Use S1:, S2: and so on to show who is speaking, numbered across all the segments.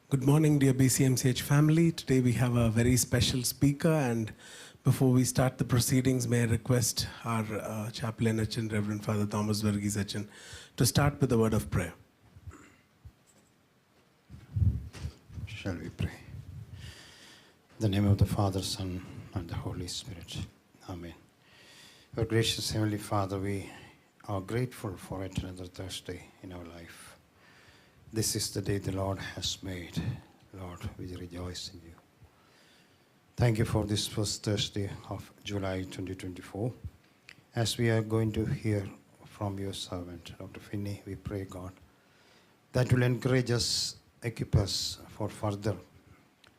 S1: Good morning, dear BCMCH family. Today we have a very special speaker, and before we start the proceedings, may I request our chaplain, Reverend Father Thomas Verghese, to start with a word of prayer.
S2: Shall we pray? In the name of the Father, Son, and the Holy Spirit. Amen. Our gracious Heavenly Father, we are grateful for yet another Thursday in our life. This is the day the Lord has made. Lord, we rejoice in you. Thank you for this first Thursday of July 2024. As we are going to hear from your servant, Dr. Finny, we pray, God, that will encourage us, equip us for further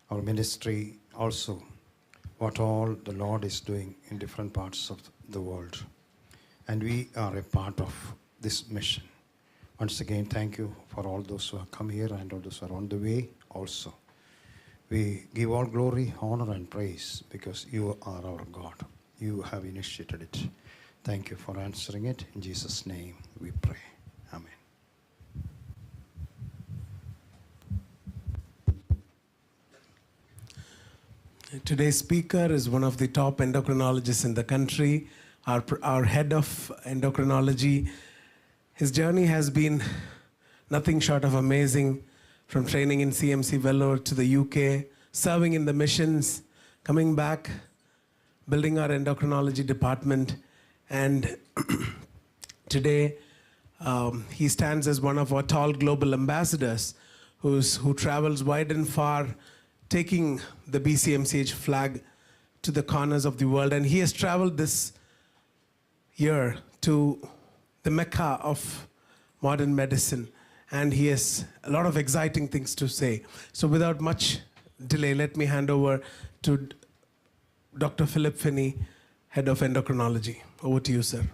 S2: our ministry, also what all the Lord is doing in different parts of the world. And we are a part of this mission. Once again, thank you for all those who have come here and all those who are on the way also. We give all glory, honor, and praise because you are our God. You have initiated it. Thank you for answering it. In Jesus' name we pray. Amen.
S1: Today's speaker is one of the top endocrinologists in the country, our head of endocrinology. His journey has been nothing short of amazing, from training in CMC Vellore to the UK, serving in the missions, coming back, building our endocrinology department, and today he stands as one of our tall global ambassadors who travels wide and far, taking the BCMCH flag to the corners of the world. And he has traveled this year to the Mecca of modern medicine, and he has a lot of exciting things to say. So without much delay, let me hand over to Dr. Philip Finny, Head of Endocrinology. Over to you, sir.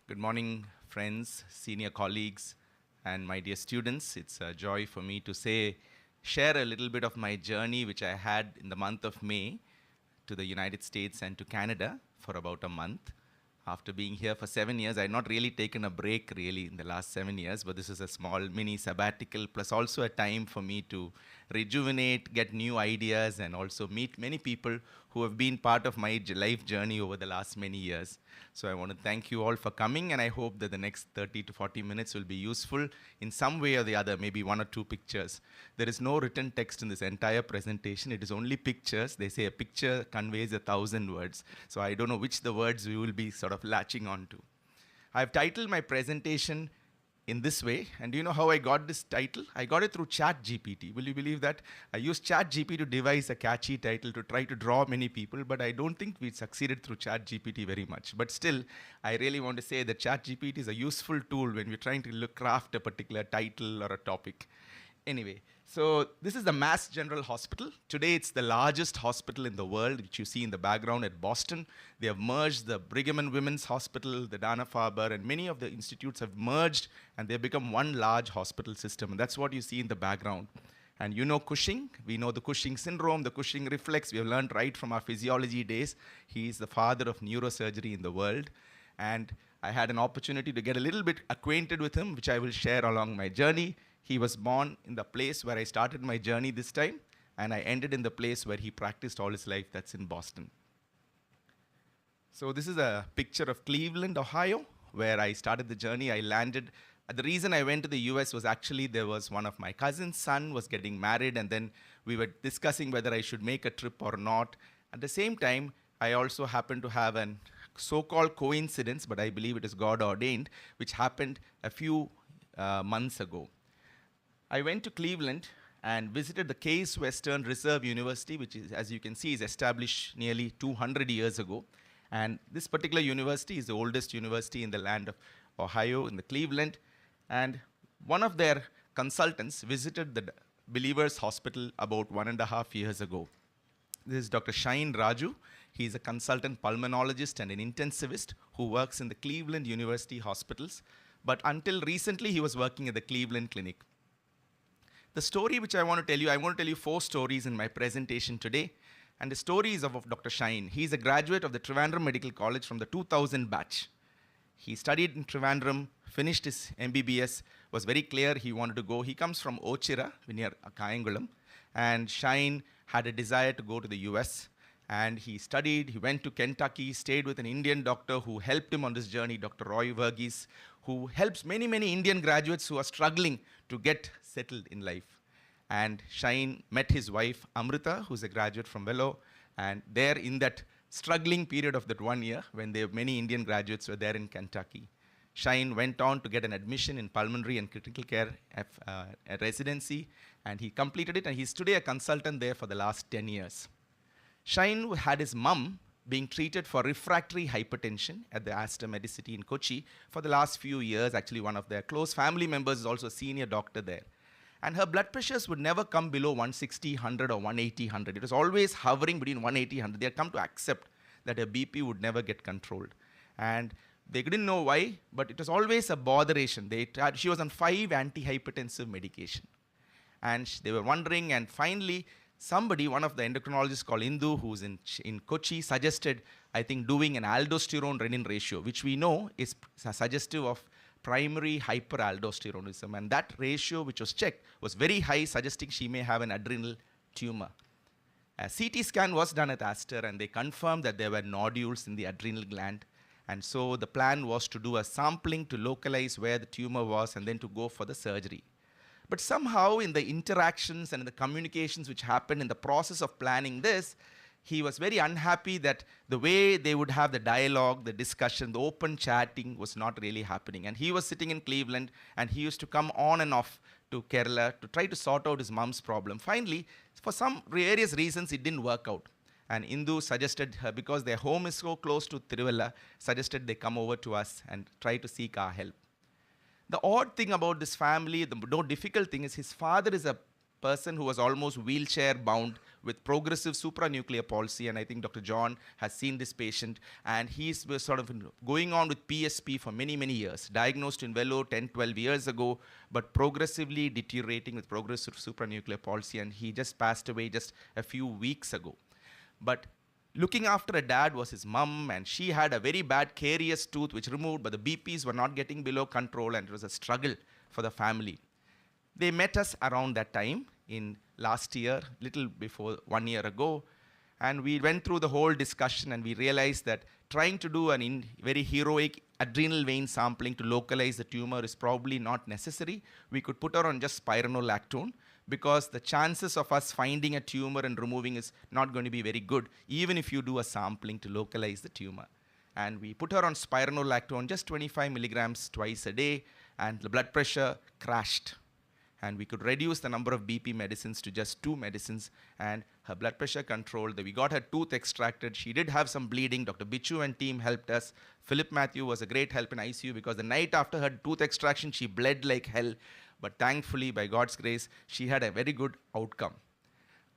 S3: Good morning, friends, senior colleagues, and my dear students. It's a joy for me to share a little bit of my journey which I had in the month of May to the United States and to Canada for about a month. After being here for 7 years, I had not really taken a break really in the last 7 years, but this is a small mini sabbatical, plus also a time for me to rejuvenate, get new ideas, and also meet many people who have been part of my life journey over the last many years. So I want to thank you all for coming, and I hope that the next 30 to 40 minutes will be useful in some way or the other, maybe one or two pictures. There is no written text in this entire presentation. It is only pictures. They say a picture conveys 1,000 words. So I don't know which the words we will be sort of latching on to. I've titled my presentation in this way, and do you know how I got this title? I got it through ChatGPT. Will you believe that? I used ChatGPT to devise a catchy title to try to draw many people, but I don't think we succeeded through ChatGPT very much. But still, I really want to say that ChatGPT is a useful tool when we're trying to craft a particular title or a topic. Anyway, so this is the Mass General Hospital. Today it's the largest hospital in the world, which you see in the background at Boston. They have merged the Brigham and Women's Hospital, the Dana-Farber, and many of the institutes have merged, and they've become one large hospital system. And that's what you see in the background. And you know Cushing. We know the Cushing syndrome, the Cushing reflex. We have learned right from our physiology days. He is the father of neurosurgery in the world. And I had an opportunity to get a little bit acquainted with him, which I will share along my journey. He was born in the place where I started my journey this time, and I ended in the place where he practiced all his life, that's in Boston. So this is a picture of Cleveland, Ohio, where I started the journey. I landed. The reason I went to the US was actually there was one of my cousin's son was getting married, and then we were discussing whether I should make a trip or not. At the same time, I also happened to have an so-called coincidence, but I believe it is God ordained, which happened a few months ago. I went to Cleveland and visited the Case Western Reserve University, which is, as you can see, is established nearly 200 years ago. And this particular university is the oldest university in the land of Ohio, in the Cleveland. And one of their consultants visited the Believers Hospital about 1.5 years ago. This is Dr. Shine Raju. He's a consultant pulmonologist and an intensivist who works in the Cleveland University hospitals. But until recently, he was working at the Cleveland Clinic. The story which I want to tell you 4 stories in my presentation today. And the story is of Dr. Shine. He's a graduate of the Trivandrum Medical College from the 2000 batch. He studied in Trivandrum, finished his MBBS, was very clear he wanted to go. He comes from Ochira, near Kayangulam, and Shine had a desire to go to the US. And he studied, he went to Kentucky, stayed with an Indian doctor who helped him on this journey, Dr. Roy Verghese, who helps many, many Indian graduates who are struggling to get settled in life. And Shine met his wife, Amrita, who's a graduate from Velo, and there in that struggling period of that 1 year, when many Indian graduates were there in Kentucky, Shine went on to get an admission in pulmonary and critical care residency, and he completed it, and he's today a consultant there for the last 10 years. Shine had his mum being treated for refractory hypertension at the Aster Medicity in Kochi for the last few years. Actually, one of their close family members is also a senior doctor there. And her blood pressures would never come below 160, 100 or 180, 100. It was always hovering between 180, 100. They had come to accept that her BP would never get controlled. And they didn't know why, but it was always a botheration. She was on 5 antihypertensive medication. And they were wondering, and finally, somebody, one of the endocrinologists called Indu, who's in Kochi, suggested, I think, doing an aldosterone-renin ratio, which we know is suggestive of primary hyperaldosteronism. And that ratio, which was checked, was very high, suggesting she may have an adrenal tumor. A CT scan was done at Aster, and they confirmed that there were nodules in the adrenal gland. And so the plan was to do a sampling to localize where the tumor was and then to go for the surgery. But somehow in the interactions and in the communications which happened in the process of planning this, he was very unhappy that the way they would have the dialogue, the discussion, the open chatting was not really happening. And he was sitting in Cleveland, and he used to come on and off to Kerala to try to sort out his mom's problem. Finally, for some various reasons, it didn't work out. And Indu suggested her, because their home is so close to Tiruvalla, suggested they come over to us and try to seek our help. The odd thing about this family, the more difficult thing is his father is a person who was almost wheelchair bound with progressive supranuclear palsy, and I think Dr. John has seen this patient, and he's sort of going on with PSP for many, many years, diagnosed in Velo 10, 12 years ago, but progressively deteriorating with progressive supranuclear palsy, and he just passed away just a few weeks ago. But looking after a dad was his mum, and she had a very bad carious tooth which removed, but the BPs were not getting below control, and it was a struggle for the family. They met us around that time in last year, little before 1 year ago, and we went through the whole discussion, and we realized that trying to do an very heroic adrenal vein sampling to localize the tumor is probably not necessary. We could put her on just spironolactone, because the chances of us finding a tumor and removing is not going to be very good, even if you do a sampling to localize the tumor. And we put her on spironolactone, just 25 milligrams twice a day, and the blood pressure crashed. And we could reduce the number of BP medicines to just 2 medicines, and her blood pressure controlled. We got her tooth extracted. She did have some bleeding. Dr. Bichu and team helped us. Philip Matthew was a great help in ICU, because the night after her tooth extraction, she bled like hell. But thankfully, by God's grace, she had a very good outcome.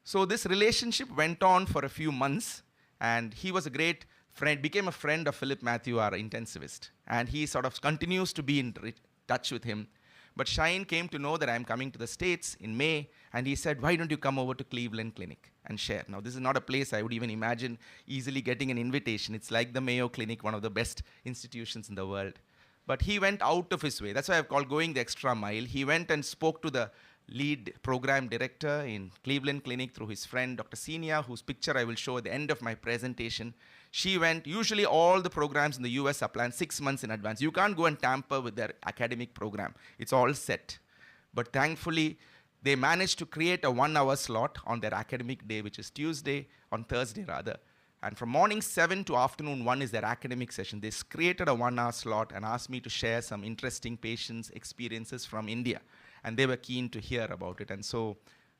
S3: So this relationship went on for a few months, and he was a great friend, became a friend of Philip Matthew, our intensivist. And he sort of continues to be in touch with him. But Shine came to know that I'm coming to the States in May, and he said, why don't you come over to Cleveland Clinic and share? Now, this is not a place I would even imagine easily getting an invitation. It's like the Mayo Clinic, one of the best institutions in the world. But he went out of his way. That's why I've called going the extra mile. He went and spoke to the lead program director in Cleveland Clinic through his friend, Dr. Senia, whose picture I will show at the end of my presentation. She went, usually all the programs in the US are planned 6 months in advance. You can't go and tamper with their academic program. It's all set. But thankfully, they managed to create a 1-hour slot on their academic day, which is on Thursday rather. And from morning 7 to afternoon 1 is their academic session. They created a 1-hour slot and asked me to share some interesting patients' experiences from India. And they were keen to hear about it. And so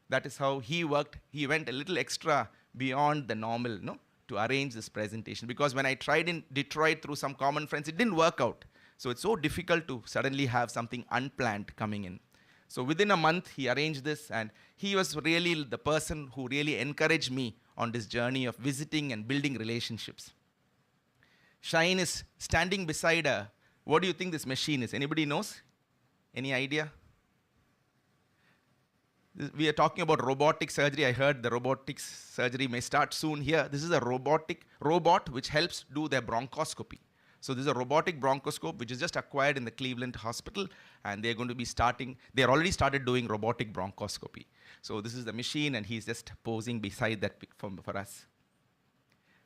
S3: that is how he worked. He went a little extra beyond the normal, to arrange this presentation. Because when I tried in Detroit through some common friends, it didn't work out. So it's so difficult to suddenly have something unplanned coming in. So within a month, he arranged this, and he was really the person who really encouraged me on this journey of visiting and building relationships. Shine is standing beside what do you think this machine is? Anybody knows? Any idea? We are talking about robotic surgery. I heard the robotic surgery may start soon here. This is a robot which helps do their bronchoscopy. So this is a robotic bronchoscope which is just acquired in the Cleveland Hospital, and they're going to be they already started doing robotic bronchoscopy. So this is the machine, and he's just posing beside that for us.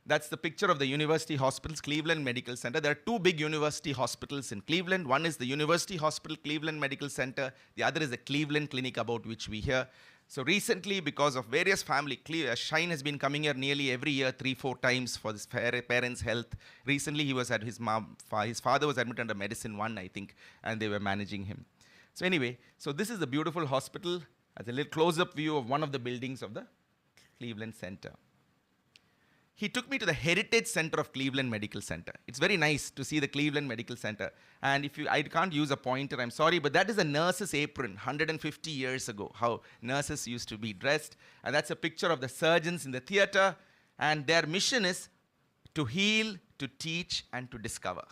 S3: That's the picture of the University Hospitals, Cleveland Medical Center. There are two big university hospitals in Cleveland. One is the University Hospital, Cleveland Medical Center. The other is the Cleveland Clinic, about which we hear. So recently, because of various family, Shine has been coming here nearly every year, 3-4 times for his parents' health. Recently, he was at his father was admitted under Medicine 1, I think, and they were managing him. So anyway, so this is the beautiful hospital as a little close-up view of one of the buildings of the Cleveland Center. He took me to the Heritage Center of Cleveland Medical Center. It's very nice to see the Cleveland Medical Center. And I can't use a pointer, I'm sorry, but that is a nurse's apron 150 years ago, how nurses used to be dressed. And that's a picture of the surgeons in the theater. And their mission is to heal, to teach, and to discover.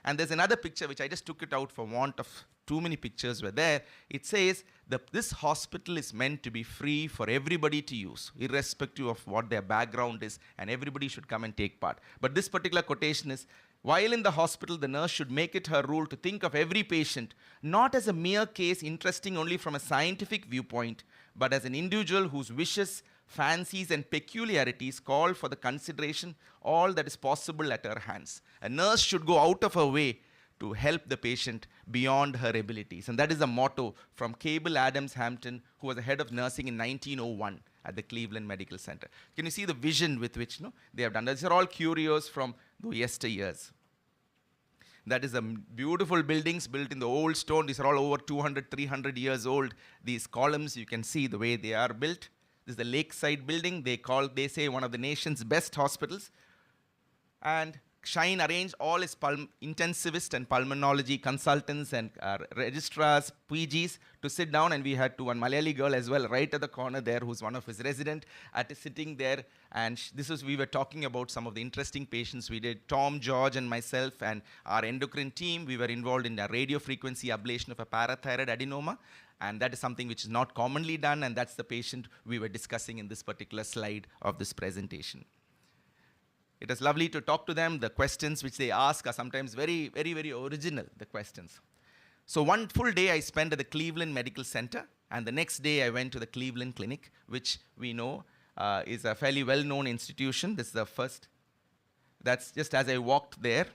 S3: And there's another picture which I just took it out for want of too many pictures were there. It says this hospital is meant to be free for everybody to use, irrespective of what their background is, and everybody should come and take part. But this particular quotation is, while in the hospital, the nurse should make it her rule to think of every patient not as a mere case interesting only from a scientific viewpoint, but as an individual whose wishes, fancies, and peculiarities call for the consideration all that is possible at her hands. A nurse should go out of her way to help the patient beyond her abilities. And that is the motto from Cable Adams Hampton, who was the head of nursing in 1901 at the Cleveland Medical Center. Can you see the vision with which they have done that? These are all curios from the yesteryears. That is the beautiful buildings built in the old stone. These are all over 200, 300 years old. These columns, you can see the way they are built. This is the Lakeside building. They say one of the nation's best hospitals. And Shine arranged all his intensivist and pulmonology consultants and registrars, PGs, to sit down, and we had one Malayali girl as well, right at the corner there, who's one of his residents, sitting there. And we were talking about some of the interesting patients we did. Tom, George, and myself, and our endocrine team, we were involved in the radio frequency ablation of a parathyroid adenoma. And that is something which is not commonly done, and that's the patient we were discussing in this particular slide of this presentation. It is lovely to talk to them. The questions which they ask are sometimes very, very, very original, the questions. So one full day I spent at the Cleveland Medical Center, and the next day I went to the Cleveland Clinic, which we know is a fairly well-known institution. This is the first. That's just as I walked there.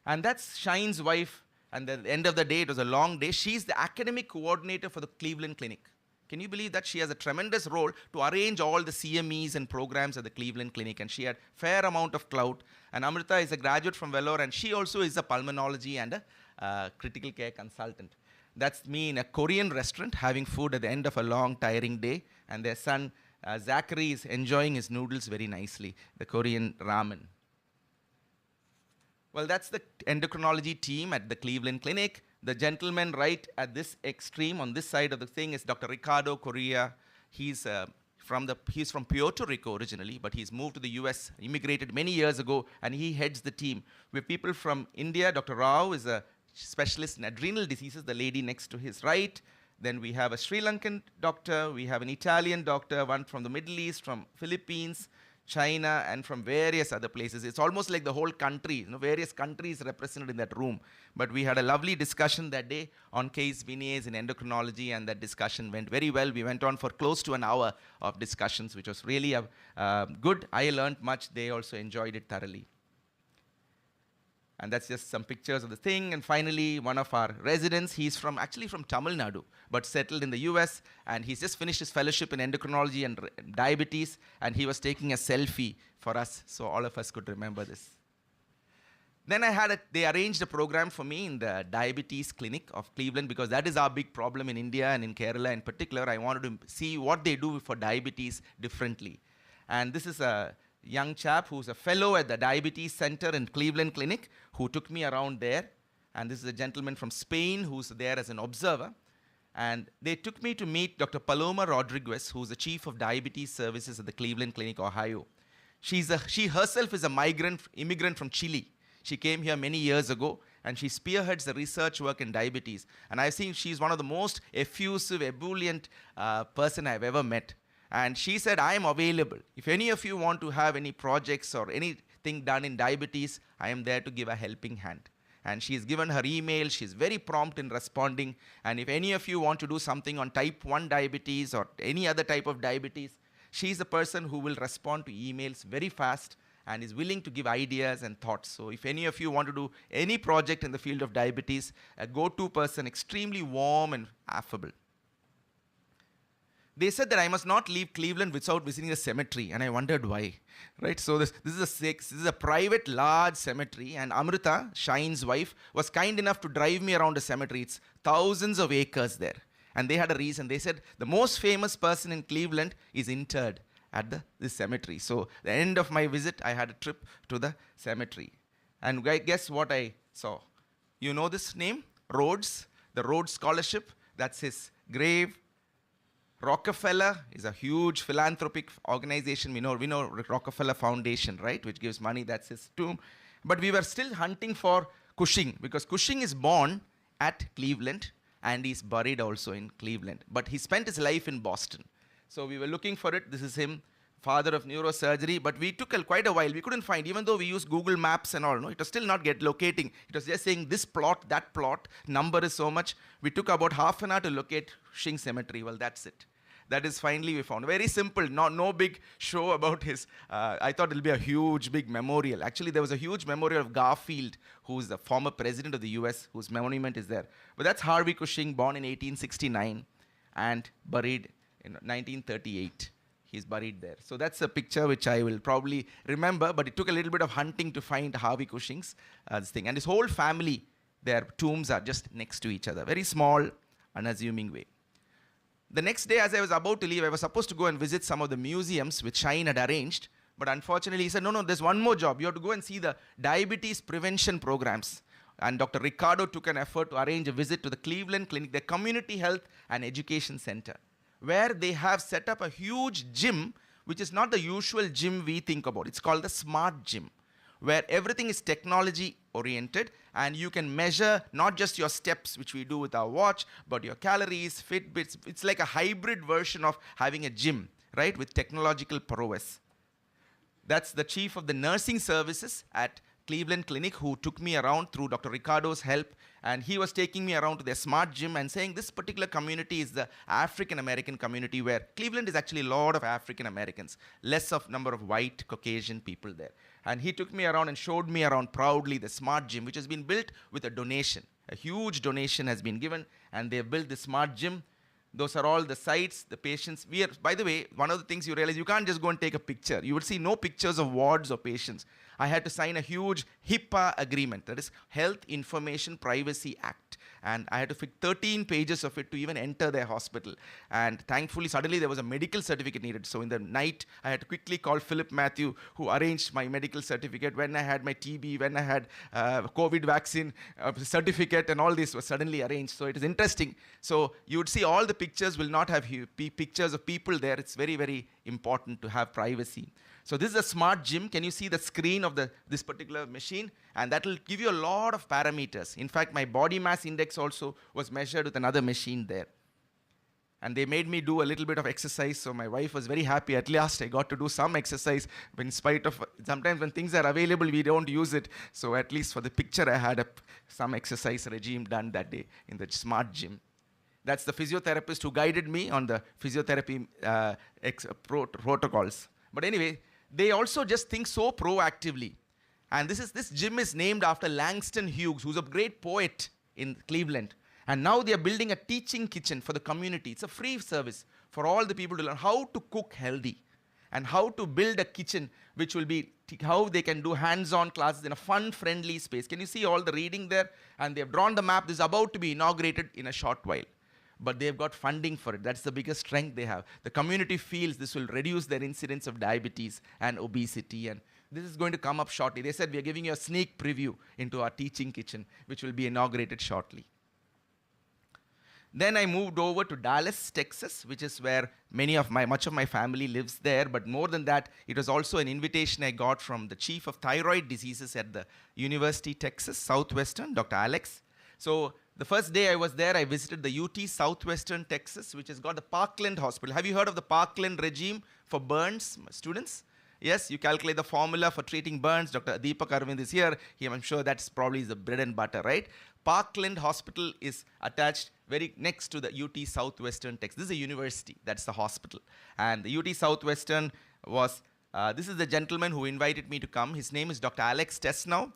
S3: And that's Shine's wife, and at the end of the day, it was a long day. She's the academic coordinator for the Cleveland Clinic. Can you believe that? She has a tremendous role to arrange all the CMEs and programs at the Cleveland Clinic, and she had fair amount of clout. And Amrita is a graduate from Vellore, and she also is a pulmonology and a critical care consultant. That's me in a Korean restaurant having food at the end of a long, tiring day, and their son, Zachary, is enjoying his noodles very nicely, the Korean ramen. Well, that's the endocrinology team at the Cleveland Clinic. The gentleman right at this extreme, on this side of the thing, is Dr. Ricardo Correa. He's from Puerto Rico originally, but he's moved to the US, immigrated many years ago, and he heads the team. We have people from India. Dr. Rao is a specialist in adrenal diseases, the lady next to his right. Then we have a Sri Lankan doctor. We have an Italian doctor, one from the Middle East, from Philippines, China, and from various other places. It's almost like the whole country, various countries represented in that room. But we had a lovely discussion that day on case Vinay's in endocrinology, and that discussion went very well. We went on for close to an hour of discussions, which was really good. I learned much. They also enjoyed it thoroughly. And that's just some pictures of the thing. And finally, one of our residents, he's actually from Tamil Nadu, but settled in the US, and he's just finished his fellowship in endocrinology and diabetes, and he was taking a selfie for us, so all of us could remember this. Then they arranged a program for me in the diabetes clinic of Cleveland, because that is our big problem in India and in Kerala in particular. I wanted to see what they do for diabetes differently. And this is a young chap who's a fellow at the Diabetes Center in Cleveland Clinic who took me around there. And this is a gentleman from Spain who's there as an observer. And they took me to meet Dr. Paloma Rodriguez, who's the chief of diabetes services at the Cleveland Clinic, Ohio. She herself is a immigrant from Chile. She came here many years ago, and she spearheads the research work in diabetes. And I've seen she's one of the most effusive, ebullient person I've ever met. And she said, I am available. If any of you want to have any projects or anything done in diabetes, I am there to give a helping hand. And she's given her email. She's very prompt in responding. And if any of you want to do something on type 1 diabetes or any other type of diabetes, she's the person who will respond to emails very fast and is willing to give ideas and thoughts. So if any of you want to do any project in the field of diabetes, a go-to person, extremely warm and affable. They said that I must not leave Cleveland without visiting the cemetery, and I wondered why. Right? So this is a private, large cemetery, and Amrita, Shine's wife, was kind enough to drive me around the cemetery. It's thousands of acres there. And they had a reason. They said the most famous person in Cleveland is interred at this cemetery. So the end of my visit, I had a trip to the cemetery. And guess what I saw? You know this name? Rhodes, the Rhodes Scholarship. That's his grave. Rockefeller is a huge philanthropic organization. We know Rockefeller Foundation, right, which gives money. That's his tomb. But we were still hunting for Cushing, because Cushing is born at Cleveland and he's buried also in Cleveland. But he spent his life in Boston. So we were looking for it. This is him, father of neurosurgery. But we took quite a while. We couldn't find, even though we used Google Maps and all, no, it was still not locating. It was just saying this plot, that plot, number is so much. We took about half an hour to locate Cushing Cemetery. Well, that's it. That is finally we found. Very simple, no big show about his, I thought it'll be a huge, big memorial. Actually, there was a huge memorial of Garfield, who's the former president of the US, whose monument is there. But that's Harvey Cushing, born in 1869 and buried in 1938. He's buried there. So that's a picture which I will probably remember, but it took a little bit of hunting to find Harvey Cushing's this thing. And his whole family, their tombs are just next to each other. Very small, unassuming way. The next day, as I was about to leave, I was supposed to go and visit some of the museums which Shine had arranged. But unfortunately, he said, no, there's one more job. You have to go and see the diabetes prevention programs. And Dr. Ricardo took an effort to arrange a visit to the Cleveland Clinic, their community health and education center, where they have set up a huge gym, which is not the usual gym we think about. It's called the Smart Gym, where everything is technology oriented, and you can measure not just your steps, which we do with our watch, but your calories, Fitbits. It's like a hybrid version of having a gym, right, with technological prowess. That's the chief of the nursing services at Cleveland Clinic, who took me around through Dr. Ricardo's help, and he was taking me around to their smart gym and saying this particular community is the African American community, where Cleveland is actually a lot of African Americans, less of number of white Caucasian people there. And he took me around and showed me around proudly the smart gym, which has been built with a donation. A huge donation has been given, and they have built the smart gym. Those are all the sites, the patients. By the way, one of the things you realize, you can't just go and take a picture. You would see no pictures of wards or patients. I had to sign a huge HIPAA agreement, that is Health Information Privacy Act. And I had to fit 13 pages of it to even enter their hospital. And thankfully, suddenly there was a medical certificate needed. So in the night, I had to quickly call Philip Matthew, who arranged my medical certificate. When I had my TB, when I had COVID vaccine certificate, and all this was suddenly arranged. So it is interesting. So you would see all the pictures will not have pictures of people there. It's very, very important to have privacy. So this is a smart gym. Can you see the screen of this particular machine? And that will give you a lot of parameters. In fact, my body mass index also was measured with another machine there. And they made me do a little bit of exercise, so my wife was very happy. At last, I got to do some exercise, in spite of, sometimes when things are available, we don't use it. So at least for the picture, I had some exercise regime done that day in the smart gym. That's the physiotherapist who guided me on the physiotherapy protocols. But anyway, they also just think so proactively. And this gym is named after Langston Hughes, who's a great poet in Cleveland. And now they are building a teaching kitchen for the community. It's a free service for all the people to learn how to cook healthy and how to build a kitchen, which will be how they can do hands-on classes in a fun-friendly space. Can you see all the reading there? And they've drawn the map. This is about to be inaugurated in a short while. But they've got funding for it. That's the biggest strength they have. The community feels this will reduce their incidence of diabetes and obesity. And this is going to come up shortly. They said, we are giving you a sneak preview into our teaching kitchen, which will be inaugurated shortly. Then I moved over to Dallas, Texas, which is where much of my family lives there. But more than that, it was also an invitation I got from the chief of thyroid diseases at the University Texas Southwestern, Dr. Alex. So the first day I was there, I visited the UT Southwestern Texas, which has got the Parkland Hospital. Have you heard of the Parkland regime for burns, students? Yes, you calculate the formula for treating burns. Dr. Deepak Arvind is here. I'm sure that's probably the bread and butter, right? Parkland Hospital is attached very next to the UT Southwestern Texas. This is a university, that's the hospital. And the UT Southwestern was, this is the gentleman who invited me to come. His name is Dr. Alex Tesnow.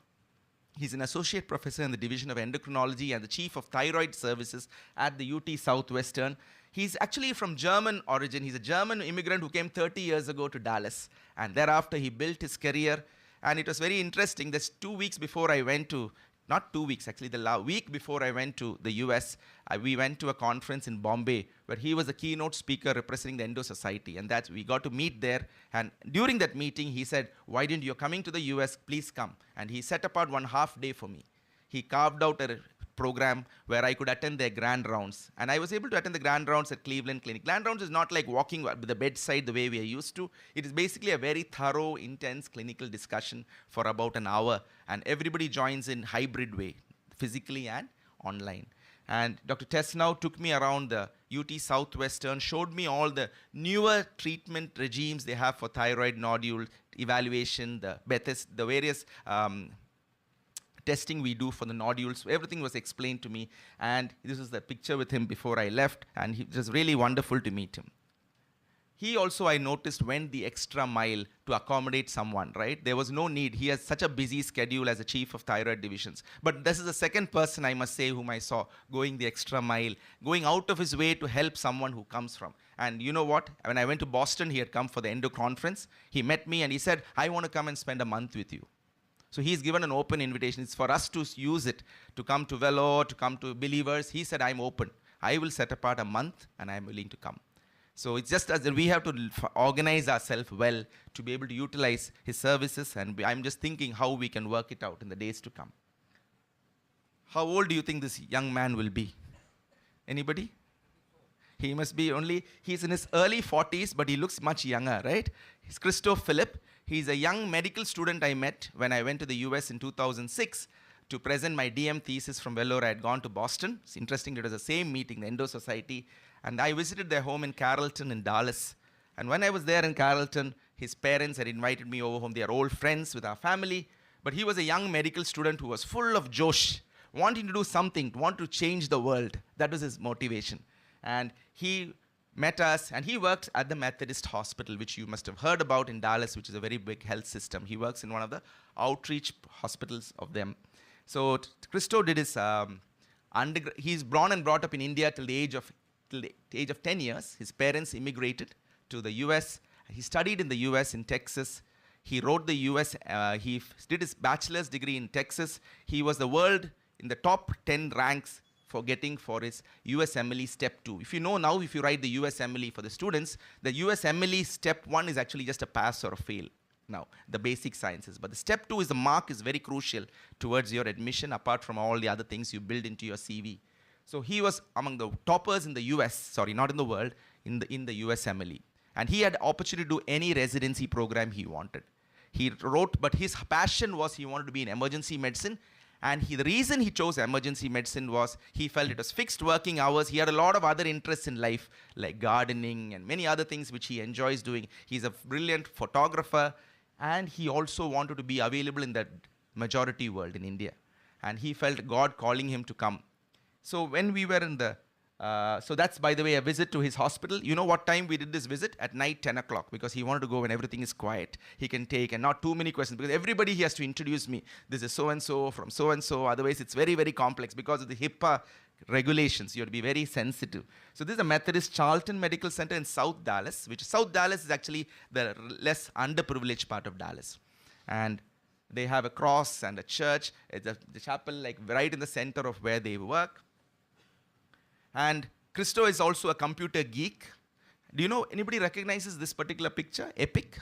S3: He's an associate professor in the Division of Endocrinology and the chief of thyroid services at the UT Southwestern. He's actually from German origin. He's a German immigrant who came 30 years ago to Dallas. And thereafter, he built his career. And it was very interesting. There's 2 weeks before I went to, not 2 weeks, actually, the week before I went to the US, we went to a conference in Bombay where he was the keynote speaker representing the Endo Society. And we got to meet there. And during that meeting, he said, why didn't you coming to the US, please come. And he set apart 1/2 day for me. He carved out a program where I could attend their grand rounds. And I was able to attend the grand rounds at Cleveland Clinic. Grand rounds is not like walking the bedside the way we are used to. It is basically a very thorough, intense clinical discussion for about an hour. And everybody joins in hybrid way, physically and online. And Dr. Tesnow took me around the UT Southwestern, showed me all the newer treatment regimes they have for thyroid nodule evaluation, the various testing we do for the nodules. Everything was explained to me. And this is the picture with him before I left. And it was really wonderful to meet him. He also, I noticed, went the extra mile to accommodate someone, right? There was no need. He has such a busy schedule as a chief of thyroid divisions. But this is the second person, I must say, whom I saw going the extra mile, going out of his way to help someone who comes from. And you know what? When I went to Boston, he had come for the Endo conference. He met me and he said, I want to come and spend a month with you. So he's given an open invitation. It's for us to use it, to come to Velo, to come to Believers. He said, I'm open. I will set apart a month and I'm willing to come. So it's just as we have to organize ourselves well to be able to utilize his services. And I'm just thinking how we can work it out in the days to come. How old do you think this young man will be? Anybody? He must be he's in his early 40s, but he looks much younger, right? He's Christoph Philipp. He's a young medical student I met when I went to the US in 2006 to present my DM thesis from Vellore. I had gone to Boston. It's interesting, it was the same meeting, the Endo Society. And I visited their home in Carrollton in Dallas. And when I was there in Carrollton, his parents had invited me over home. They are old friends with our family. But he was a young medical student who was full of josh, wanting to do something, want to change the world. That was his motivation. And he met us, and he worked at the Methodist Hospital, which you must have heard about in Dallas, which is a very big health system. He works in one of the outreach hospitals of them. So Christo did his he's born and brought up in India till the age of 10 years. His parents immigrated to the US. He studied in the US in Texas. He wrote the US, he did his bachelor's degree in Texas. He was the world in the top 10 ranks for getting for his USMLE Step 2. If you know now, if you write the USMLE for the students, the USMLE Step 1 is actually just a pass or a fail now, the basic sciences. But the Step 2 is the mark is very crucial towards your admission, apart from all the other things you build into your CV. So he was among the toppers in the US, sorry, not in the world, in the USMLE. And he had opportunity to do any residency program he wanted. He wrote, but his passion was he wanted to be in emergency medicine. And the reason he chose emergency medicine was he felt it was fixed working hours. He had a lot of other interests in life, like gardening and many other things which he enjoys doing. He's a brilliant photographer, and he also wanted to be available in the majority world in India. And he felt God calling him to come. So when we were in the, so that's, by the way, a visit to his hospital. You know what time we did this visit? At night, 10 o'clock, because he wanted to go when everything is quiet. He can take, and not too many questions, because everybody he has to introduce me. This is so-and-so from so-and-so. Otherwise, it's very, very complex because of the HIPAA regulations. You have to be very sensitive. So this is a Methodist Charlton Medical Center in South Dallas, which South Dallas is actually the less underprivileged part of Dallas. And they have a cross and a church. It's the chapel, like right in the center of where they work. And Christo is also a computer geek. Do you know, anybody recognizes this particular picture? Epic?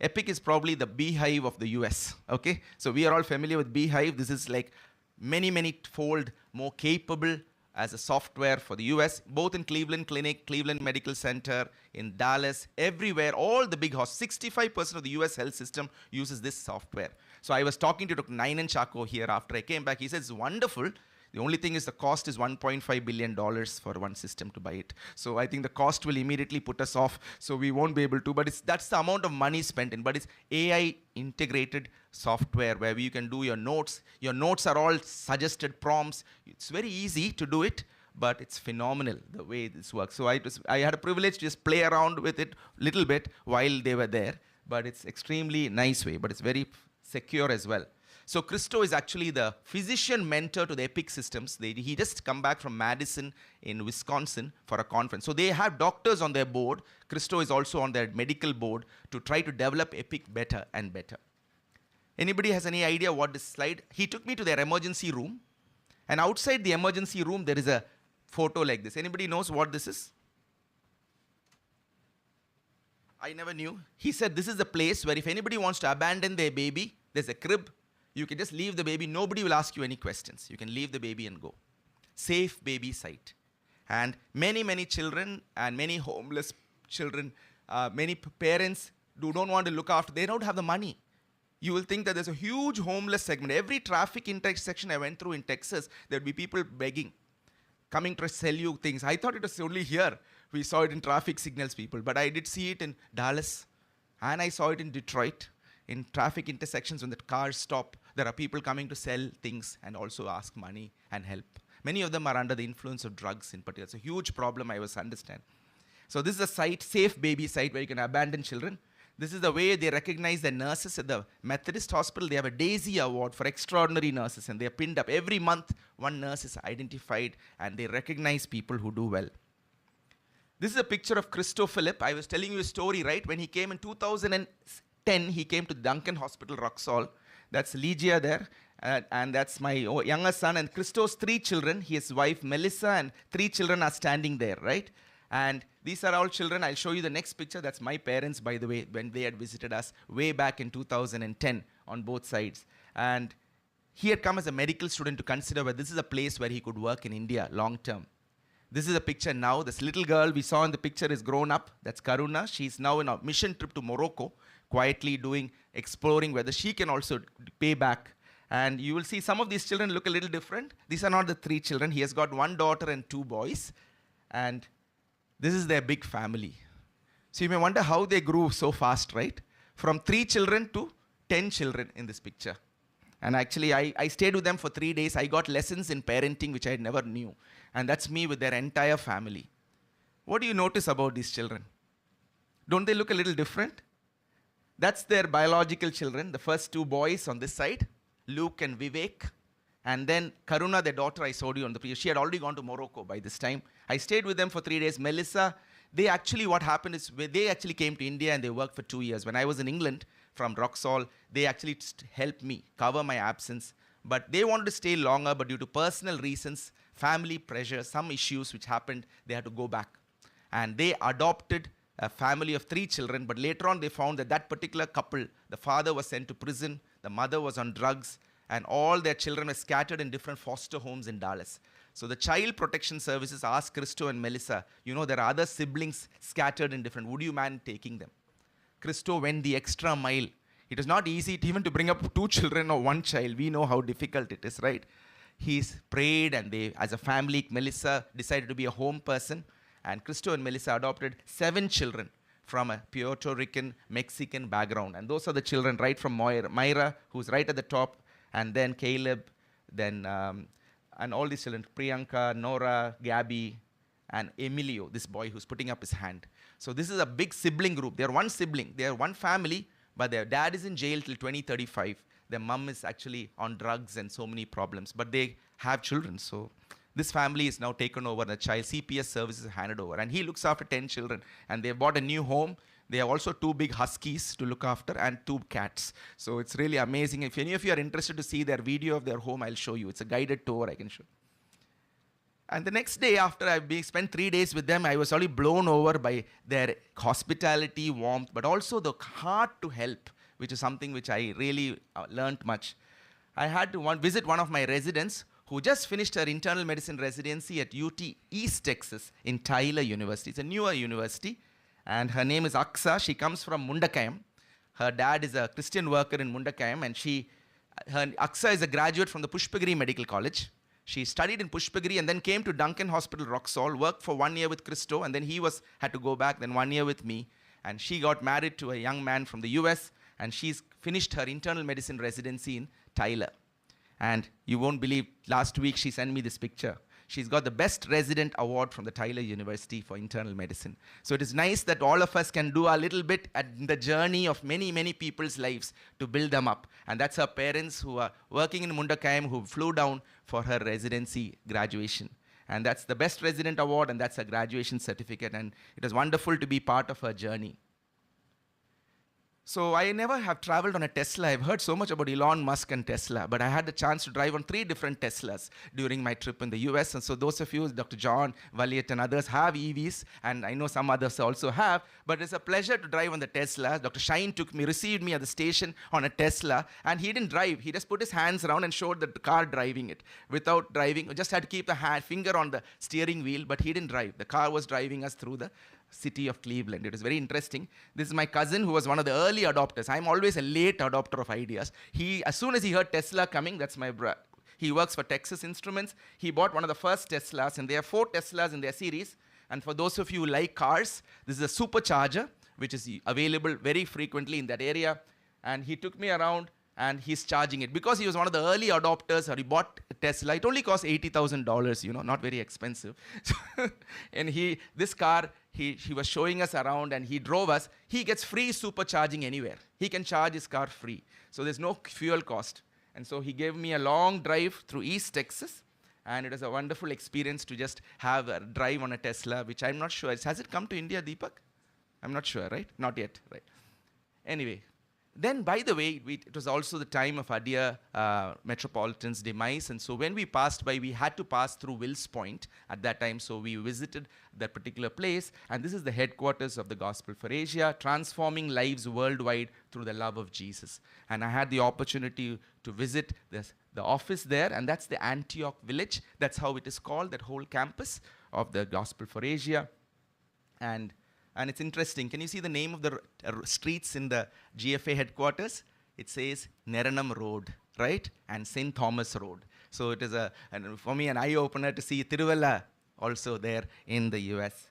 S3: Epic is probably the beehive of the US, okay? So we are all familiar with beehive. This is like many, many fold more capable as a software for the US, both in Cleveland Clinic, Cleveland Medical Center, in Dallas, everywhere, all the big hospitals. 65% of the US health system uses this software. So I was talking to Dr. Nainan Chako here after I came back. He says, it's wonderful. The only thing is the cost is $1.5 billion for one system to buy it. So I think the cost will immediately put us off, so we won't be able to. But that's the amount of money spent in. But it's AI integrated software where you can do your notes. Your notes are all suggested prompts. It's very easy to do it, but it's phenomenal the way this works. So I had a privilege to just play around with it a little bit while they were there. But it's extremely nice way, but it's very secure as well. So Christo is actually the physician mentor to the Epic Systems. He just come back from Madison in Wisconsin for a conference. So they have doctors on their board. Christo is also on their medical board to try to develop Epic better and better. Anybody has any idea what this slide? He took me to their emergency room. And outside the emergency room, there is a photo like this. Anybody knows what this is? I never knew. He said this is the place where if anybody wants to abandon their baby, there's a crib. You can just leave the baby. Nobody will ask you any questions. You can leave the baby and go. Safe baby site. And many, many children and many homeless children, many parents who don't want to look after, they don't have the money. You will think that there's a huge homeless segment. Every traffic intersection I went through in Texas, there would be people begging, coming to sell you things. I thought it was only here. We saw it in traffic signals, people. But I did see it in Dallas, and I saw it in Detroit. In traffic intersections, when the cars stop, there are people coming to sell things and also ask money and help. Many of them are under the influence of drugs in particular. It's a huge problem, I was understand. So this is a site, safe baby site, where you can abandon children. This is the way they recognize the nurses at the Methodist Hospital. They have a Daisy Award for extraordinary nurses, and they are pinned up. Every month, one nurse is identified, and they recognize people who do well. This is a picture of Christo Philip. I was telling you a story, right? When he came in 2010, he came to Duncan Hospital, Roxall. That's Legia there, and that's my younger son. And Christo's 3 children, his wife Melissa, and 3 children are standing there, right? And these are all children. I'll show you the next picture. That's my parents, by the way, when they had visited us way back in 2010 on both sides. And he had come as a medical student to consider whether this is a place where he could work in India long term. This is a picture now. This little girl we saw in the picture is grown up. That's Karuna. She's now in a mission trip to Morocco, quietly exploring whether she can also pay back. And you will see some of these children look a little different. These are not the 3 children. He has got 1 daughter and 2 boys. And this is their big family. So you may wonder how they grew so fast, right? From 3 children to 10 children in this picture. And actually, I stayed with them for 3 days. I got lessons in parenting, which I never knew. And that's me with their entire family. What do you notice about these children? Don't they look a little different? That's their biological children, the first 2 boys on this side, Luke and Vivek. And then Karuna, their daughter, I showed you on the previous. She had already gone to Morocco by this time. I stayed with them for 3 days. Melissa, what happened is they actually came to India and they worked for 2 years. When I was in England from Roxall, they actually helped me cover my absence. But they wanted to stay longer, but due to personal reasons, family pressure, some issues which happened, they had to go back. And they adopted a family of 3 children, but later on they found that particular couple, the father was sent to prison, the mother was on drugs, and all their children were scattered in different foster homes in Dallas. So the Child Protection Services asked Christo and Melissa, there are other siblings scattered in different, would you mind taking them? Christo went the extra mile. It is not easy even to bring up 2 children or 1 child. We know how difficult it is, right? He's prayed, and they, as a family, Melissa decided to be a home person. And Christo and Melissa adopted 7 children from a Puerto Rican, Mexican background. And those are the children right from Myra, who's right at the top, and then Caleb, then and all these children, Priyanka, Nora, Gabby, and Emilio, this boy who's putting up his hand. So this is a big sibling group. They're 1 sibling. They're 1 family, but their dad is in jail till 2035. Their mom is actually on drugs and so many problems, but they have children. So this family is now taken over. The child CPS services handed over, and he looks after 10 children. And they bought a new home. They have also 2 big huskies to look after and 2 cats. So it's really amazing. If any of you are interested to see their video of their home, I'll show you. It's a guided tour I can show. And the next day, after I've spent 3 days with them, I was really blown over by their hospitality, warmth, but also the heart to help, which is something which I really learned much. I had to visit one of my residents who just finished her internal medicine residency at UT East Texas in Tyler University. It's a newer university. And her name is Aksa. She comes from Mundakayam. Her dad is a Christian worker in Mundakayam, and Aksa is a graduate from the Pushpagiri Medical College. She studied in Pushpagiri and then came to Duncan Hospital, Roxall, worked for 1 year with Christo, and then had to go back, then 1 year with me. And she got married to a young man from the US, and she's finished her internal medicine residency in Tyler. And you won't believe, last week she sent me this picture. She's got the Best Resident Award from the Tyler University for internal medicine. So it is nice that all of us can do a little bit at the journey of many, many people's lives to build them up. And that's her parents who are working in Mundakayam, who flew down for her residency graduation. And that's the Best Resident Award, and that's her graduation certificate. And it was wonderful to be part of her journey. So I never have traveled on a Tesla. I've heard so much about Elon Musk and Tesla, but I had the chance to drive on 3 different Teslas during my trip in the US. And so those of you, Dr. John, Valiet, and others have EVs, and I know some others also have, but it's a pleasure to drive on the Tesla. Dr. Shine received me at the station on a Tesla, and he didn't drive. He just put his hands around and showed the car driving it without driving. Just had to keep the finger on the steering wheel, but he didn't drive. The car was driving us through the city of Cleveland. It was very interesting. This is my cousin who was one of the early adopters. I'm always a late adopter of ideas. As soon as he heard Tesla coming, that's my brother. He works for Texas Instruments. He bought one of the first Teslas, and there are 4 Teslas in their series. And for those of you who like cars, this is a supercharger, which is available very frequently in that area. And he took me around, and he's charging it. Because he was one of the early adopters, or he bought a Tesla, it only cost $80,000, not very expensive. And this car, he was showing us around, and he drove us. He gets free supercharging anywhere. He can charge his car free. So there's no fuel cost. And so he gave me a long drive through East Texas, and it was a wonderful experience to just have a drive on a Tesla, which I'm not sure. Has it come to India, Deepak? I'm not sure, right? Not yet, right? Anyway. Then, by the way, it was also the time of our dear Metropolitan's demise. And so when we passed by, we had to pass through Wills Point at that time. So we visited that particular place. And this is the headquarters of the Gospel for Asia, transforming lives worldwide through the love of Jesus. And I had the opportunity to visit the office there. And that's the Antioch Village. That's how it is called, that whole campus of the Gospel for Asia. And it's interesting. Can you see the name of the streets in the GFA headquarters? It says Neranam Road, right? And St. Thomas Road. So it is for me, an eye-opener to see Tiruvalla also there in the US.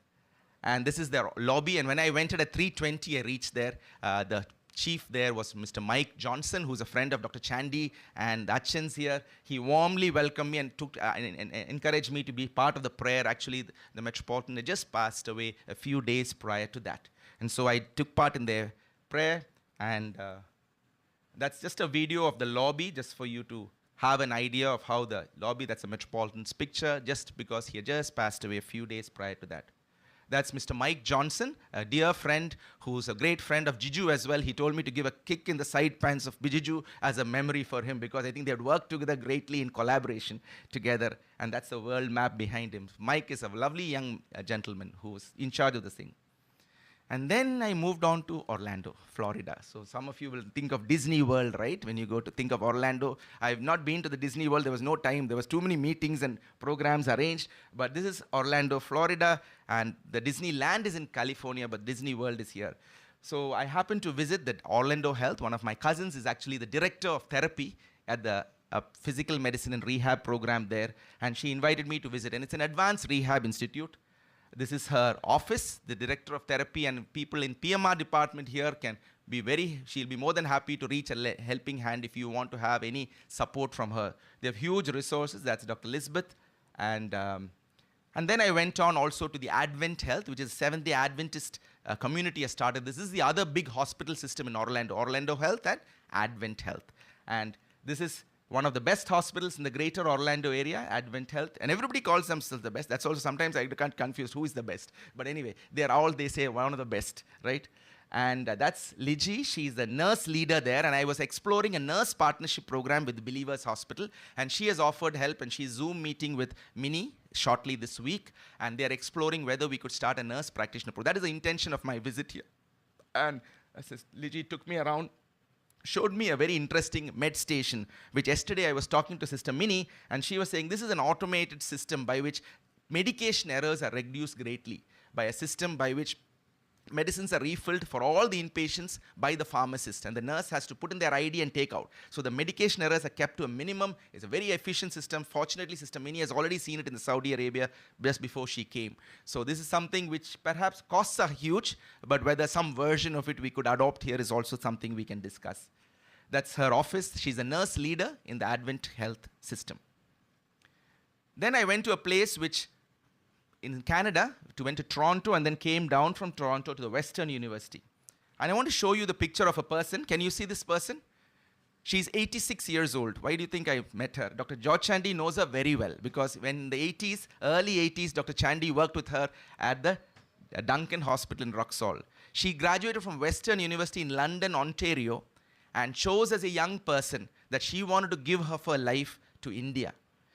S3: And this is their lobby. And when I went at 3:20, I reached there. The chief there was Mr. Mike Johnson, who's a friend of Dr. Chandy and Achin's here. He warmly welcomed me and encouraged me to be part of the prayer. Actually, the Metropolitan had just passed away a few days prior to that. And so I took part in their prayer, and that's just a video of the lobby, just for you to have an idea of how the lobby, that's a Metropolitan's picture, just because he had just passed away a few days prior to that. That's Mr. Mike Johnson, a dear friend who's a great friend of Jiju as well. He told me to give a kick in the side pants of Jiju as a memory for him, because I think they had worked together greatly in collaboration together. And that's the world map behind him. Mike is a lovely young gentleman who's in charge of the thing. And then I moved on to Orlando, Florida. So some of you will think of Disney World, right? When you go to think of Orlando. I've not been to the Disney World. There was no time. There was too many meetings and programs arranged. But this is Orlando, Florida. And the Disneyland is in California, but Disney World is here. So I happened to visit the Orlando Health. One of my cousins is actually the director of therapy at the physical medicine and rehab program there. And she invited me to visit. And it's an advanced rehab institute. This is her office, the director of therapy, and people in PMR department here she'll be more than happy to reach a helping hand if you want to have any support from her. They have huge resources. That's Dr. Elizabeth. And then I went on also to the Advent Health, which is Seventh-day Adventist community has started. This is the other big hospital system in Orlando, Orlando Health and Advent Health. And this is one of the best hospitals in the greater Orlando area, Advent Health. And everybody calls themselves the best. That's also sometimes I can't confuse who is the best. But anyway, they say one of the best, right? And that's Liji. She's the nurse leader there. And I was exploring a nurse partnership program with Believers Hospital. And she has offered help. And she's Zoom meeting with Minnie shortly this week. And they're exploring whether we could start a nurse practitioner program. That is the intention of my visit here. And Liji took me around. showed me a very interesting med station, which yesterday I was talking to Sister Minnie, and she was saying this is an automated system by which medication errors are reduced greatly, by a system by which medicines are refilled for all the inpatients by the pharmacist, and the nurse has to put in their ID and take out. So the medication errors are kept to a minimum. It's a very efficient system. Fortunately, Sister Minnie has already seen it in Saudi Arabia just before she came. So this is something which perhaps costs are huge, but whether some version of it we could adopt here is also something we can discuss. That's her office. She's a nurse leader in the Advent Health System. Then I went to a place which in Canada, went to Toronto and then came down from Toronto to the Western University. And I want to show you the picture of a person. Can you see this person? She's 86 years old. Why do you think I met her? Dr. George Chandy knows her very well because when in the 80s, early 80s, Dr. Chandy worked with her at the Duncan Hospital in Wroxall. She graduated from Western University in London, Ontario, and chose as a young person that she wanted to give her life to India.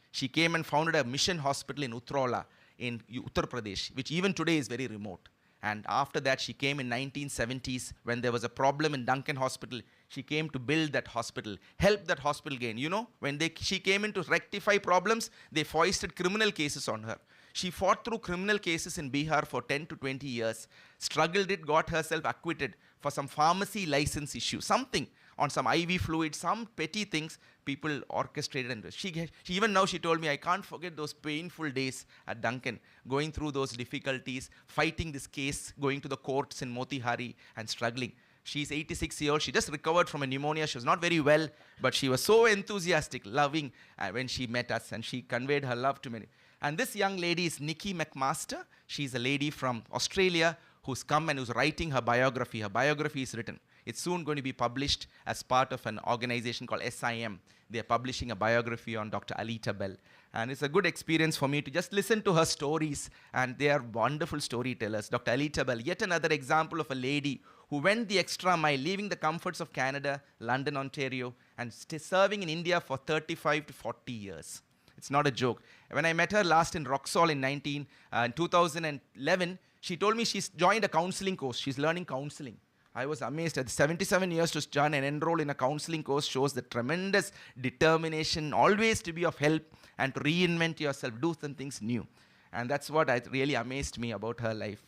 S3: She came and founded a mission hospital in Utrola, in Uttar Pradesh, which even today is very remote. And after that, she came in 1970s when there was a problem in Duncan Hospital. She came to build that hospital, help that hospital gain. You know, when she came in to rectify problems, they foisted criminal cases on her. She fought through criminal cases in Bihar for 10 to 20 years, struggled it, got herself acquitted for some pharmacy license issue, something on some IV fluid, some petty things people orchestrated. And she even now she told me, I can't forget those painful days at Duncan, going through those difficulties, fighting this case, going to the courts in Motihari and struggling. She's 86 years old. She just recovered from a pneumonia. She was not very well, but she was so enthusiastic, loving when she met us, and she conveyed her love to many. And this young lady is Nikki McMaster. She's a lady from Australia who's come and who's writing her biography. Her biography is written. It's soon going to be published as part of an organization called SIM. They're publishing a biography on Dr. Alita Bell. And it's a good experience for me to just listen to her stories. And they are wonderful storytellers. Dr. Alita Bell, yet another example of a lady who went the extra mile, leaving the comforts of Canada, London, Ontario, and serving in India for 35 to 40 years. It's not a joke. When I met her last in Wroxall in 2011, she told me she's joined a counseling course. She's learning counseling. I was amazed. At 77 years to join and enroll in a counseling course shows the tremendous determination, always to be of help and to reinvent yourself, do some things new. And that's what really amazed me about her life.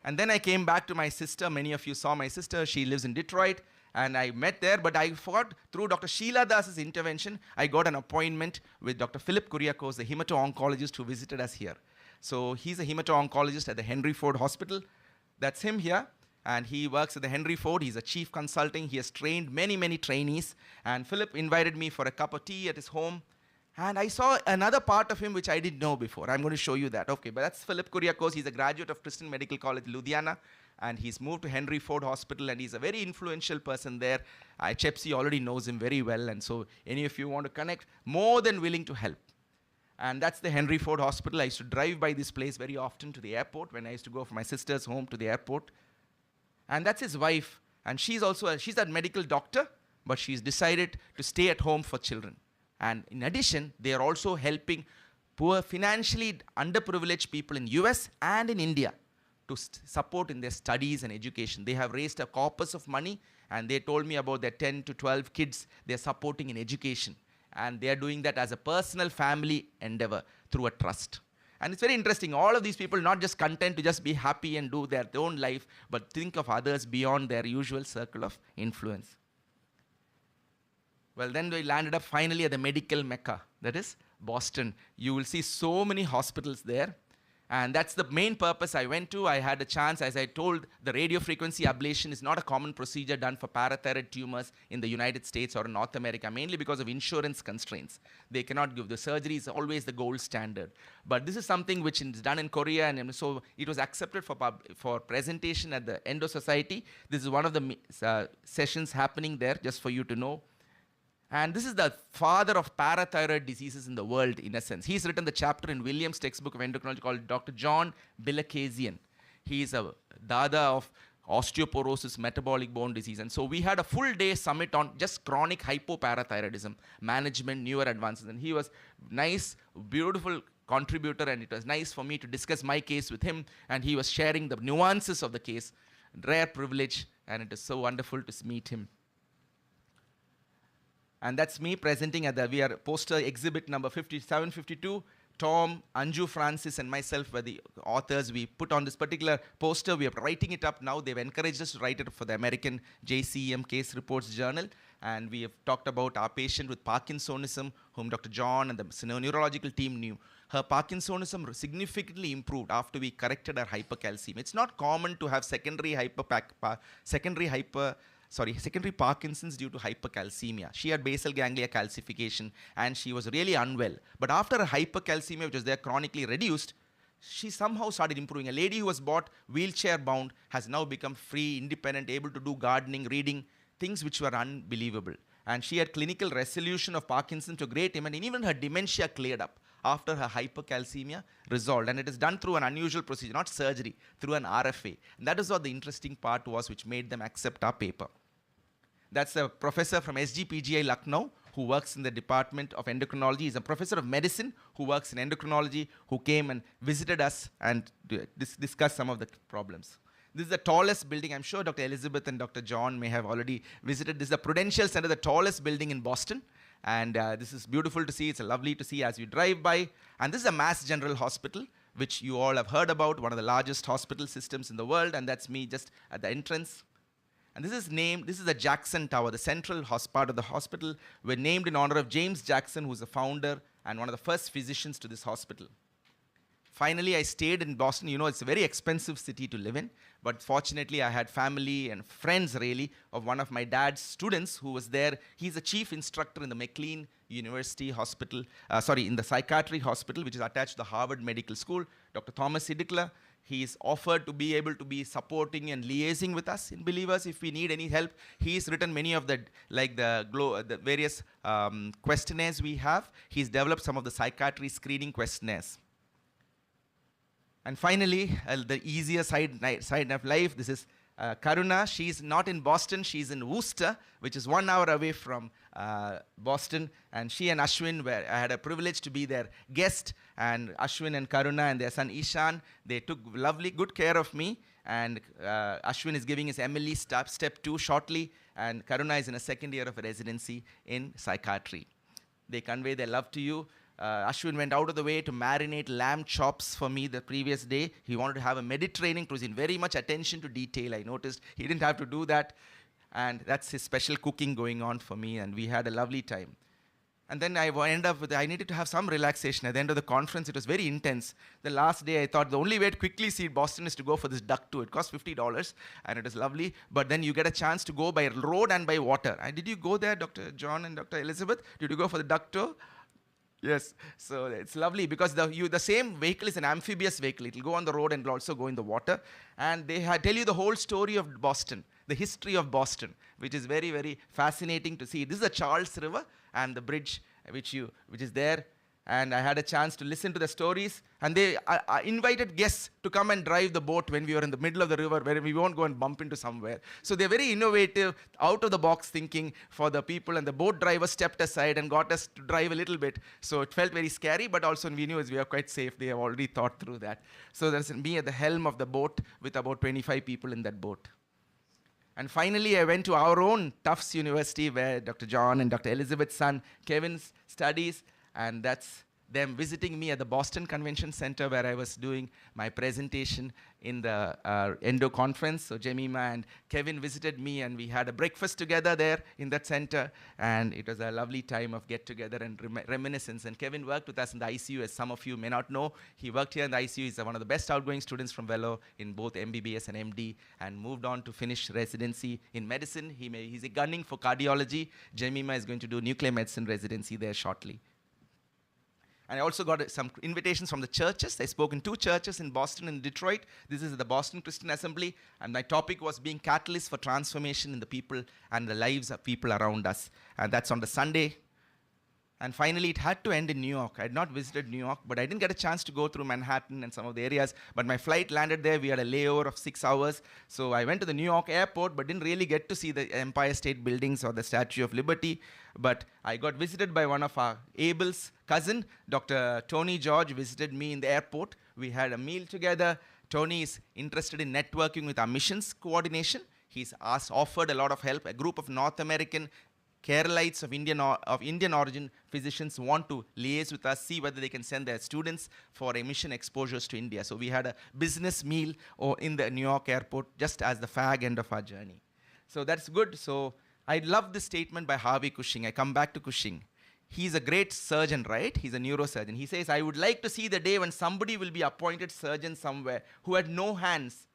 S3: And then I came back to my sister. Many of you saw my sister. She lives in Detroit. And I met there, but I thought through Dr. Sheila Das's intervention, I got an appointment with Dr. Philip Kuriakose, the hemato-oncologist who visited us here. So he's a hemato-oncologist at the Henry Ford Hospital. That's him here. And he works at the Henry Ford. He's a chief consulting. He has trained many, many trainees. And Philip invited me for a cup of tea at his home. And I saw another part of him which I didn't know before. I'm going to show you that. Okay, but that's Philip Kuriakose. He's a graduate of Christian Medical College, Ludhiana. And he's moved to Henry Ford Hospital, and he's a very influential person there. Chepsi already knows him very well, and so any of you want to connect, more than willing to help. And that's the Henry Ford Hospital. I used to drive by this place very often to the airport when I used to go from my sister's home to the airport. And that's his wife, and she's a medical doctor, but she's decided to stay at home for children. And in addition, they are also helping poor, financially underprivileged people in US and in India to support in their studies and education. They have raised a corpus of money, and they told me about their 10 to 12 kids they're supporting in education. And they're doing that as a personal family endeavor through a trust. And it's very interesting. All of these people not just content to just be happy and do their own life, but think of others beyond their usual circle of influence. Well, then we landed up finally at the medical Mecca, that is Boston. You will see so many hospitals there. And that's the main purpose I went to. I had a chance, as I told, the radiofrequency ablation is not a common procedure done for parathyroid tumors in the United States or in North America, mainly because of insurance constraints. They cannot give. The surgery is always the gold standard. But this is something which is done in Korea, and so it was accepted for presentation at the Endo Society. This is one of the sessions happening there, just for you to know. And this is the father of parathyroid diseases in the world, in a sense. He's written the chapter in Williams' textbook of endocrinology called Dr. John Bilakazian. He is a dada of osteoporosis, metabolic bone disease. And so we had a full day summit on just chronic hypoparathyroidism, management, newer advances. And he was nice, beautiful contributor, and it was nice for me to discuss my case with him. And he was sharing the nuances of the case. Rare privilege, and it is so wonderful to meet him. And that's me presenting at we are poster exhibit number 5752. Tom, Anju Francis, and myself were the authors. We put on this particular poster. We are writing it up now. They've encouraged us to write it for the American JCEM Case Reports Journal. And we have talked about our patient with Parkinsonism, whom Dr. John and the neurological team knew. Her Parkinsonism significantly improved after we corrected her hypercalcemia. It's not common to have secondary Parkinson's due to hypercalcemia. She had basal ganglia calcification and she was really unwell. But after her hypercalcemia, which was there chronically reduced, she somehow started improving. A lady who was bought wheelchair bound has now become free, independent, able to do gardening, reading, things which were unbelievable. And she had clinical resolution of Parkinson's to great extent, and even her dementia cleared up after her hypercalcemia resolved. And it is done through an unusual procedure, not surgery, through an RFA. And that is what the interesting part was, which made them accept our paper. That's a professor from SGPGI Lucknow who works in the Department of Endocrinology. He's a professor of medicine who works in endocrinology, who came and visited us and discussed some of the problems. This is the tallest building. I'm sure Dr. Elizabeth and Dr. John may have already visited. This is the Prudential Center, the tallest building in Boston. And this is beautiful to see. It's lovely to see as you drive by. And this is a Mass General Hospital, which you all have heard about, one of the largest hospital systems in the world. And that's me just at the entrance. And this is the Jackson Tower, the central part of the hospital. We're named in honor of James Jackson, who's the founder and one of the first physicians to this hospital. Finally, I stayed in Boston. You know, it's a very expensive city to live in. But fortunately, I had family and friends, really, of one of my dad's students who was there. He's a chief instructor in the McLean University Hospital, in the psychiatry hospital, which is attached to the Harvard Medical School, Dr. Thomas Idikla. He's offered to be able to be supporting and liaising with us in Believers if we need any help. He's written many of the various questionnaires we have. He's developed some of the psychiatry screening questionnaires. And finally, the easier side of life, this is Karuna. She's not in Boston, she's in Worcester, which is 1 hour away from Boston. And she and Ashwin, I had a privilege to be their guest. And Ashwin and Karuna and their son Ishan, they took good care of me. And Ashwin is giving his MLE step 2 shortly. And Karuna is in a second year of residency in psychiatry. They convey their love to you. Ashwin went out of the way to marinate lamb chops for me the previous day. He wanted to have a Mediterranean cuisine, very much attention to detail. I noticed he didn't have to do that. And that's his special cooking going on for me. And we had a lovely time. And then I needed to have some relaxation. At the end of the conference, it was very intense. The last day, I thought the only way to quickly see Boston is to go for this duck tour. It costs $50, and it is lovely. But then you get a chance to go by road and by water. And did you go there, Dr. John and Dr. Elizabeth? Did you go for the duck tour? Yes, so it's lovely because the same vehicle is an amphibious vehicle. It will go on the road and will also go in the water. And they tell you the whole story of Boston, the history of Boston, which is very, very fascinating to see. This is the Charles River and the bridge which is there. And I had a chance to listen to the stories. And they invited guests to come and drive the boat when we were in the middle of the river, where we won't go and bump into somewhere. So they're very innovative, out-of-the-box thinking for the people. And the boat driver stepped aside and got us to drive a little bit. So it felt very scary, but also we knew we are quite safe. They have already thought through that. So there's me at the helm of the boat with about 25 people in that boat. And finally, I went to our own Tufts University, where Dr. John and Dr. Elizabeth's son, Kevin, studies. And that's them visiting me at the Boston Convention Center, where I was doing my presentation in the Endo conference. So Jemima and Kevin visited me, and we had a breakfast together there in that center. And it was a lovely time of get-together and reminiscence. And Kevin worked with us in the ICU, as some of you may not know. He worked here in the ICU. He's one of the best outgoing students from Velo in both MBBS and MD, and moved on to finish residency in medicine. He's gunning for cardiology. Jemima is going to do nuclear medicine residency there shortly. And I also got some invitations from the churches. I spoke in 2 churches in Boston and Detroit. This is the Boston Christian Assembly. And my topic was being catalyst for transformation in the people and the lives of people around us. And that's on the Sunday. And finally, it had to end in New York. I had not visited New York, but I didn't get a chance to go through Manhattan and some of the areas. But my flight landed there. We had a layover of 6 hours. So I went to the New York airport, but didn't really get to see the Empire State Buildings or the Statue of Liberty. But I got visited by one of our Abel's cousin, Dr. Tony George, visited me in the airport. We had a meal together. Tony is interested in networking with our missions coordination. He's offered a lot of help. A group of North American Keralites of Indian origin physicians want to liaise with us, see whether they can send their students for emission exposures to India. So we had a business meal in the New York airport just as the fag end of our journey. So that's good. So I love this statement by Harvey Cushing. I come back to Cushing. He's a great surgeon, right? He's a neurosurgeon. He says, I would like to see the day when somebody will be appointed surgeon somewhere who had no hands,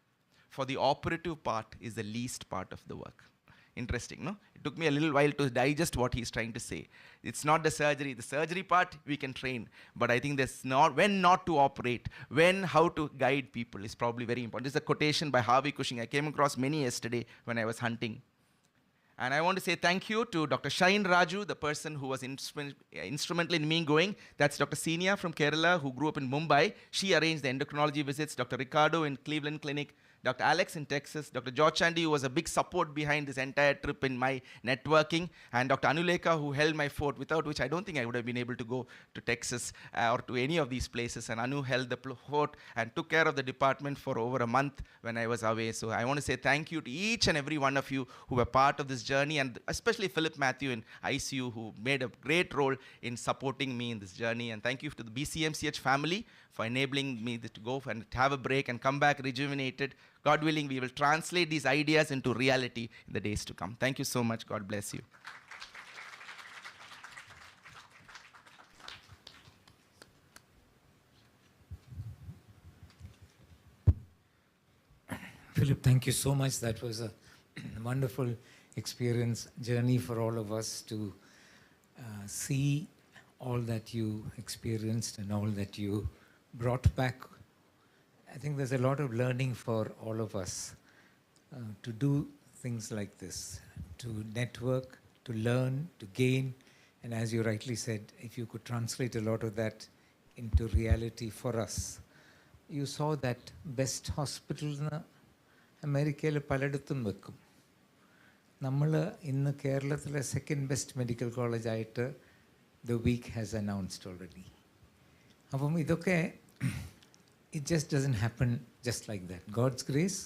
S3: for the operative part is the least part of the work. Interesting, no? It took me a little while to digest what he's trying to say. It's not the surgery. The surgery part we can train, but I think there's not, when not to operate, when how to guide people is probably very important. This is a quotation by Harvey Cushing. I came across many yesterday when I was hunting. And I want to say thank you to Dr. Shain Raju, the person who was instrumental in me going. That's Dr. Senia from Kerala, who grew up in Mumbai. She arranged the endocrinology visits. Dr. Ricardo in Cleveland Clinic. Dr. Alex in Texas, Dr. George Chandy, who was a big support behind this entire trip in my networking, and Dr. Anuleka, who held my fort, without which I don't think I would have been able to go to Texas or to any of these places. And Anu held the fort and took care of the department for over a month when I was away. So I want to say thank you to each and every one of you who were part of this journey, and especially Philip Matthew in ICU, who made a great role in supporting me in this journey. And thank you to the BCMCH family for enabling me to go and have a break and come back rejuvenated. God willing, we will translate these ideas into reality in the days to come. Thank you so much. God bless you.
S4: Philip, thank you so much. That was a wonderful experience, journey for all of us to see all that you experienced and all that you brought back. I think there's a lot of learning for all of us to do things like this, to network, to learn, to gain. And as you rightly said, if you could translate a lot of that into reality for us. You saw that best hospital അമേരിക്കയിൽ പലയിടത്തും വെക്കും. നമ്മൾ ഇന്ന് കേരളത്തിലെ second best medical കോളേജായിട്ട് the Week has announced already. അപ്പം ഇതൊക്കെ it just doesn't happen just like that. God's grace,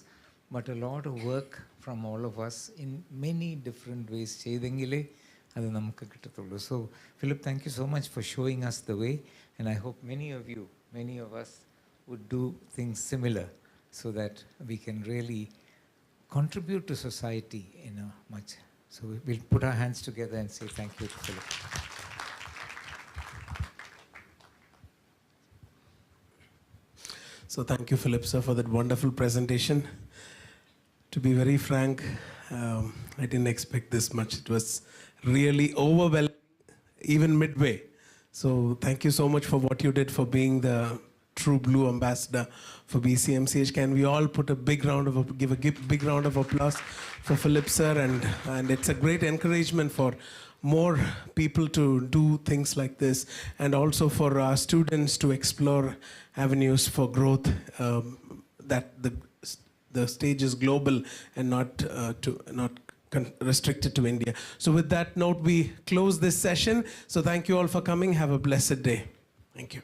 S4: but a lot of work from all of us in many different ways. ചെയ്തെങ്കിലേ അത് നമുക്ക് കിട്ടത്തുള്ളൂ. So Philip, thank you so much for showing us the way, and I hope many of you, many of us would do things similar so that we can really contribute to society in a much. So we'll put our hands together and say thank you to Philip.
S1: So thank you, Philip, sir, for that wonderful presentation. To be very frank, I didn't expect this much. It was really overwhelming, even midway. So thank you so much for what you did for being the true blue ambassador for BCMCH. Can we all put a big round of big round of applause for Philip, sir? And it's a great encouragement for more people to do things like this, and also for our students to explore avenues for growth, that the stage is global and not restricted to India. So with that note, we close this session. So thank you all for coming. Have a blessed day. Thank you.